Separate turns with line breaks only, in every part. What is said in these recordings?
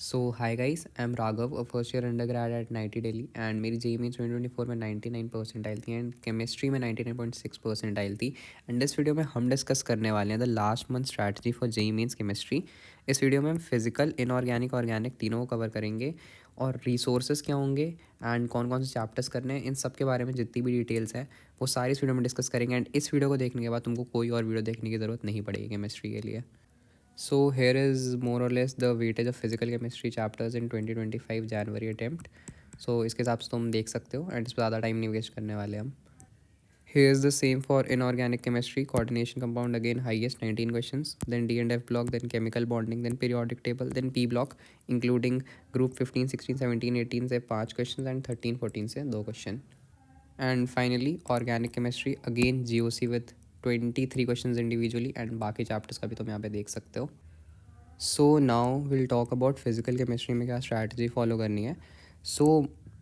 So hi guys, I am Raghav, a first year undergrad at NIT Delhi and मेरी JEE Mains 2024 में 99% आई थी and chemistry में 99.6% आई थी। And इस वीडियो में हम डिस्कस करने वाले हैं the last month strategy for JEE Mains chemistry. इस वीडियो में हम फिजिकल, इनऑर्गेनिक, ऑर्गेनिक तीनों को कवर करेंगे और रिसोर्सेज क्या होंगे एंड कौन कौन से चैप्टर्स करने हैं, इन सब के बारे में जितनी भी डिटेल्स है वो सारी इस वीडियो में डिस्कस करेंगे। एंड इस वीडियो को देखने के बाद तुमको कोई और वीडियो देखने की ज़रूरत नहीं पड़ेगी केमिस्ट्री के लिए। So here is more or less the weightage of physical chemistry chapters in 2025 January attempt. So इसके हिसाब से तुम देख सकते हो एंड इस पर ज़्यादा टाइम नहीं वेस्ट करने वाले हम। Here is the same for inorganic chemistry, coordination compound again highest 19 questions, then D and F block, then chemical bonding, then periodic table, then P block including group 15, 16, 17, 18 से 5 questions and 13, 14 से 2 question. And finally organic chemistry again GOC with 23 questions individually and बाकी chapters का भी तुम यहाँ पे देख सकते हो। सो now will talk about physical chemistry में क्या स्ट्रैटेजी फॉलो करनी है।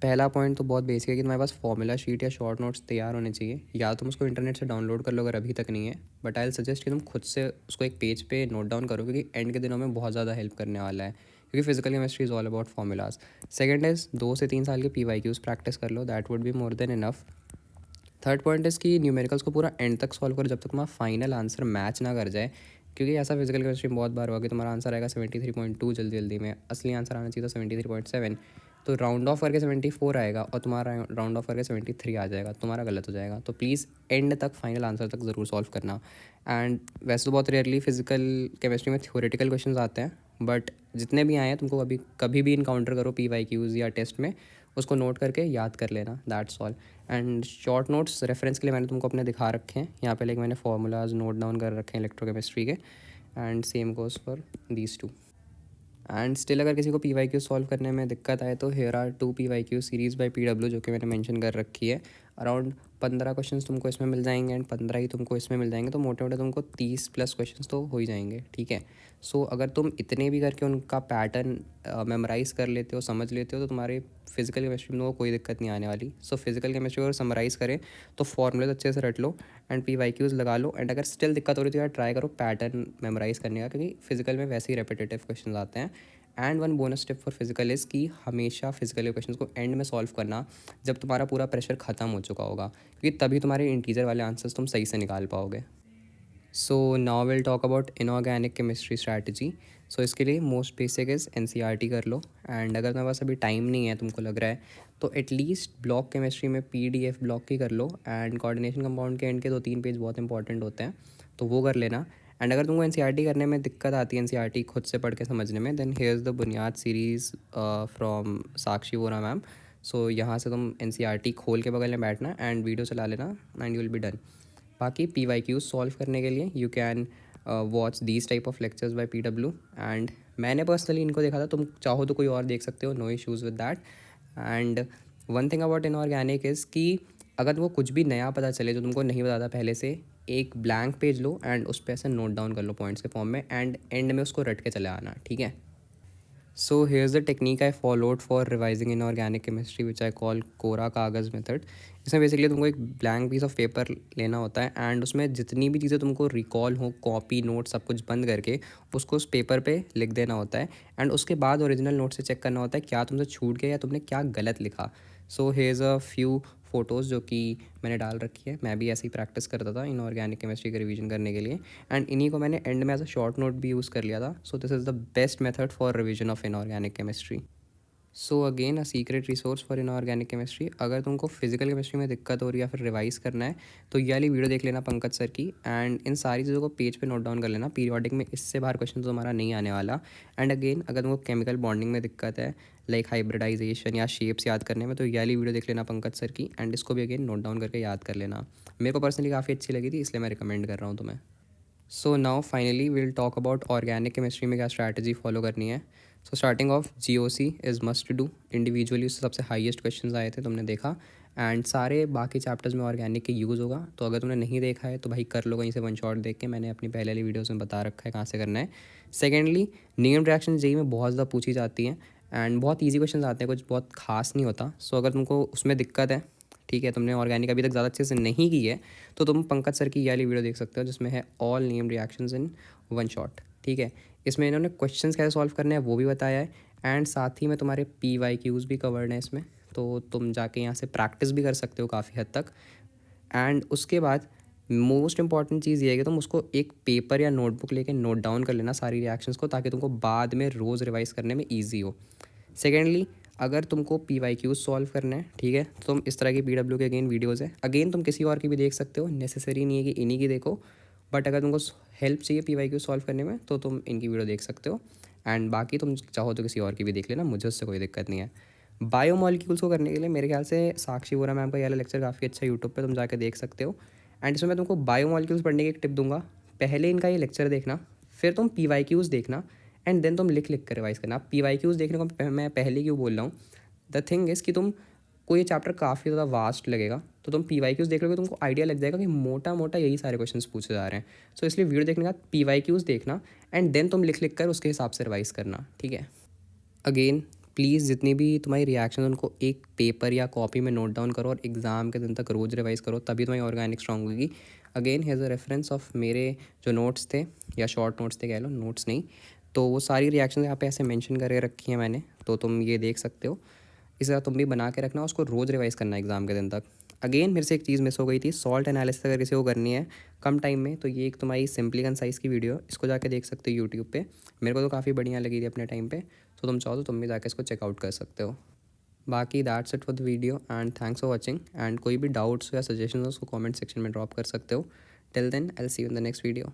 पहला पॉइंट तो बहुत बेसिक है कि तुम्हारे पास फॉर्मूला शीट या शॉर्ट नोट्स तैयार होने चाहिए, या तुम उसको इंटरनेट से डाउनलोड कर लो अगर अभी तक नहीं है, बट आई विल सजेस्ट कि तुम खुद से उसको एक पेज पे नोट डाउन करो क्योंकि एंड के दिनों में बहुत ज़्यादा हेल्प करने वाला है, क्योंकि physical chemistry is all about formulas. Second is 2 से 3 साल के PYQs प्रैक्टिस कर लो, that would be more than enough. Third point is कि न्यूमेरिकल्स को पूरा एंड तक सॉल्व करो जब तक तुम्हारा फाइनल आंसर मैच ना कर जाए, क्योंकि ऐसा फिजिकल केमिस्ट्री में बहुत बार हुआ कि तुम्हारा आंसर आएगा 73.2 जल्दी जल्दी में, असली आंसर आना चाहिए था 73.7, तो राउंड ऑफ करके 74 आएगा और तुम्हारा राउंड ऑफ करके 73 आ जाएगा, तुम्हारा गलत हो जाएगा। तो प्लीज़ एंड तक फाइनल आंसर तक ज़रूर सॉल्व करना। एंड वैसे तो बहुत रेयरली फिजिकल केमिस्ट्री में थ्योरेटिकल क्वेश्चन आते हैं, बट जितने भी आए हैं तुमको कभी भी इनकाउंटर करो PYQs या टेस्ट में, उसको नोट करके याद कर लेना, that's all. And short notes reference के लिए मैंने तुमको अपने दिखा रखे हैं यहाँ पे, मैंने फार्मूलाज नोट डाउन कर रखे हैं इलेक्ट्रोकेमिस्ट्री के, and same goes for these two. And still अगर किसी को PYQ सॉल्व करने में दिक्कत आए तो here are 2 PYQ series by PW जो कि मैंने मेंशन कर रखी है। अराउंड 15 क्वेश्चंस तुमको इसमें मिल जाएंगे एंड 15 ही तुमको इसमें मिल जाएंगे, तो मोटे मोटे तुमको 30+ क्वेश्चंस तो हो ही जाएंगे, ठीक है। सो अगर तुम इतने भी करके उनका पैटर्न मेमोराइज़ कर लेते हो, समझ लेते हो, तो तुम्हारे फिजिकल केमिस्ट्री में कोई दिक्कत नहीं आने वाली। सो फिजिकल केमिस्ट्री अगर समराइज़ करें तो फॉर्मूलेज अच्छे से रट लो एंड PYQs लगा लो, एंड अगर स्टिल दिक्कत हो रही है तो यार ट्राई करो पैटर्न मेमोराइज़ करने का, क्योंकि फिजिकल में वैसे ही रेपिटेटिव क्वेश्चन आते हैं। And one bonus tip for physical is कि हमेशा फिजिकल क्वेश्चंस को एंड में सॉल्व करना जब तुम्हारा पूरा प्रेशर ख़त्म हो चुका होगा, क्योंकि तभी तुम्हारे इंटीजर वाले आंसर्स तुम सही से निकाल पाओगे। So now will talk about inorganic chemistry strategy. So इसके लिए मोस्ट बेसिक इज़ NCERT कर लो, एंड अगर तुम्हारे पास अभी टाइम नहीं है, तुमको लग रहा है, तो एटलीस्ट ब्लॉक केमिस्ट्री में PDF ब्लॉक ही कर लो, एंड कोऑर्डिनेशन कंपाउंड के एंड के 2-3 पेज बहुत इंपॉर्टेंट होते हैं, तो वो कर लेना। एंड अगर तुमको NCERT करने में दिक्कत आती है, NCERT खुद से पढ़ के समझने में, then here is the Buniyaad series from Sakshi Vora ma'am. So यहाँ से तुम NCERT खोल के बगल में बैठना एंड वीडियो चला लेना and you will be done. बाकी PYQs सॉल्व करने के लिए you can watch these type of lectures bye PW, and मैंने पर्सनली इनको देखा था, तुम चाहो तो कोई और देख सकते हो, no issues with that. And one thing about inorganic is कि अगर तुमको कुछ भी नया पता चले जो तुमको नहीं पता था पहले से, एक ब्लैंक पेज लो एंड उस पर ऐसे नोट डाउन कर लो पॉइंट्स के फॉर्म में, एंड एंड में उसको रट के चले आना, ठीक है। So here's the technique I followed for revising inorganic chemistry which I call कोरा कागज़ मेथड। इसमें बेसिकली तुमको एक ब्लैंक पीस ऑफ पेपर लेना होता है एंड उसमें जितनी भी चीज़ें तुमको रिकॉल हो, कॉपी नोट सब कुछ बंद करके उसको उस पेपर पे लिख देना होता है, एंड उसके बाद ओरिजिनल नोट से चेक करना होता है क्या तुमसे छूट गया या तुमने क्या गलत लिखा। सो हेज़ अ फ्यू फ़ोटोज़ जो कि मैंने डाल रखी है, मैं भी ऐसे ही प्रैक्टिस करता था इनऑर्गेनिक केमिस्ट्री का रिवीजन करने के लिए, एंड इन्हीं को मैंने एंड में एज अ शॉर्ट नोट भी यूज़ कर लिया था। So this is the best method for revision of inorganic chemistry. So again a secret resource for inorganic chemistry, अगर तुमको फिजिकल केमिस्ट्री में दिक्कत हो रही है या फिर रिवाइज करना है तो ये वाली वीडियो देख लेना पंकज सर की, एंड इन सारी चीज़ों को पेज पे नोट डाउन कर लेना। पीरियोडिक में इससे बाहर क्वेश्चन तो हमारा नहीं आने वाला। एंड अगेन अगर तुमको केमिकल बॉन्डिंग में दिक्कत है, लाइक हाइब्रिडाइजेशन या शेप्स याद करने में, तो ये वाली वीडियो देख लेना पंकज सर की, एंड इसको भी अगेन नोट डाउन करके याद कर लेना। मेरे को पर्सनली काफ़ी अच्छी लगी थी, इसलिए मैं रिकमेंड कर रहा हूँ तुम्हें। So now finally will talk about organic chemistry में क्या स्ट्रैटेजी फॉलो करनी है। So starting of GOC is must do, individually उससे सबसे हाईएस्ट क्वेश्चंस आए थे, तुमने देखा, एंड सारे बाकी चैप्टर्स में ऑर्गेनिक के यूज़ होगा, तो अगर तुमने नहीं देखा है तो भाई कर लो कहीं से वन शॉट देख के, मैंने अपनी पहले वाली वीडियोज़ में बता रखा है कहाँ से करना है। सेकेंडली नेम रिएक्शन जेई में बहुत ज़्यादा पूछी जाती हैं एंड बहुत ईजी क्वेश्चन आते हैं, कुछ बहुत खास नहीं होता। सो अगर तुमको उसमें दिक्कत है, ठीक है, तुमने ऑर्गेनिक अभी तक ज़्यादा अच्छे से नहीं की है, तो तुम पंकज सर की ये वाली वीडियो देख सकते हो जिसमें है all name reactions in one shot, ठीक है। इसमें इन्होंने क्वेश्चंस कैसे सॉल्व करने हैं वो भी बताया है, एंड साथ ही में तुम्हारे PYQs भी कवर्ड हैं इसमें, तो तुम जाके यहाँ से प्रैक्टिस भी कर सकते हो काफ़ी हद तक। एंड उसके बाद मोस्ट इंपॉर्टेंट चीज़ ये है कि तुम उसको एक पेपर या नोटबुक लेके नोट डाउन कर लेना सारी रिएक्शंस को, ताकि तुमको बाद में रोज़ रिवाइज करने में ईजी हो। सेकेंडली, अगर तुमको PYQs सॉल्व करना है, ठीक है, तो तुम इस तरह की PW के अगेन वीडियोज़ है, अगेन तुम किसी और की भी देख सकते हो, नेसेसरी नहीं है कि इन्हीं की देखो, बट अगर तुमको हेल्प चाहिए PYQ सॉल्व करने में तो तुम इनकी वीडियो देख सकते हो। एंड बाकी तुम चाहो तो किसी और की भी देख लेना, मुझे उससे कोई दिक्कत नहीं है। बायोमॉलिक्यूल्स को करने के लिए मेरे ख्याल से साक्षी वोरा मैम का ये वाला लेक्चर काफ़ी अच्छा यूट्यूब पे तुम जाके देख सकते हो। एंड इसमें मैं तुमको बायोमॉलिक्यूल्स पढ़ने की एक टिप दूंगा, पहले इनका ये लेक्चर देखना, फिर तुम PYQs देखना, एंड देन तुम लिख लिख कर रिवाइज करना। PYQs देखने को मैं पहले क्यों बोल रहा हूँ, द थिंग इज़ कि तुम को ये चैप्टर काफ़ी ज़्यादा वास्ट लगेगा, तो तुम PYQs देख लोगे, तुमको आइडिया लग जाएगा कि मोटा मोटा यही सारे क्वेश्चंस पूछे जा रहे हैं। सो इसलिए वीडियो देखने के बाद PYQs देखना, एंड देन तुम लिख लिख कर उसके हिसाब से रिवाइज करना, ठीक है। अगेन प्लीज़ जितनी भी तुम्हारी रिएक्शन उनको एक पेपर या कॉपी में नोट डाउन करो और एग्ज़ाम के दिन तक रोज़ रिवाइज करो, तभी तुम्हारी ऑर्गेनिक स्ट्रांग होगी। Again has a reference of मेरे जो नोट्स थे या शॉर्ट नोट्स थे, कह लो नोट्स नहीं, तो वो सारी रिएक्शन यहाँ पे ऐसे मेंशन करके रखी हैं मैंने, तो तुम ये देख सकते हो। इस तरह तुम भी बना के रखना, उसको रोज़ रिवाइज करना एग्ज़ाम के दिन तक। अगेन मेरे से एक चीज़ मिस हो गई थी, सॉल्ट एनालिसिस अगर किसी को करनी है कम टाइम में, तो ये एक तुम्हारी सिंपली कंसाइज की वीडियो, इसको जाके देख सकते हो यूट्यूब पे। मेरे को तो काफ़ी बढ़िया लगी थी अपने टाइम पे, तो तुम चाहो तो तुम भी जाके इसको चेकआउट कर सकते हो। बाकी that's it for the video and thanks for watching. And कोई भी डाउट्स या सजेशन हो उसको कमेंट सेक्शन में ड्रॉप कर सकते हो। Till then I will see you in the next video.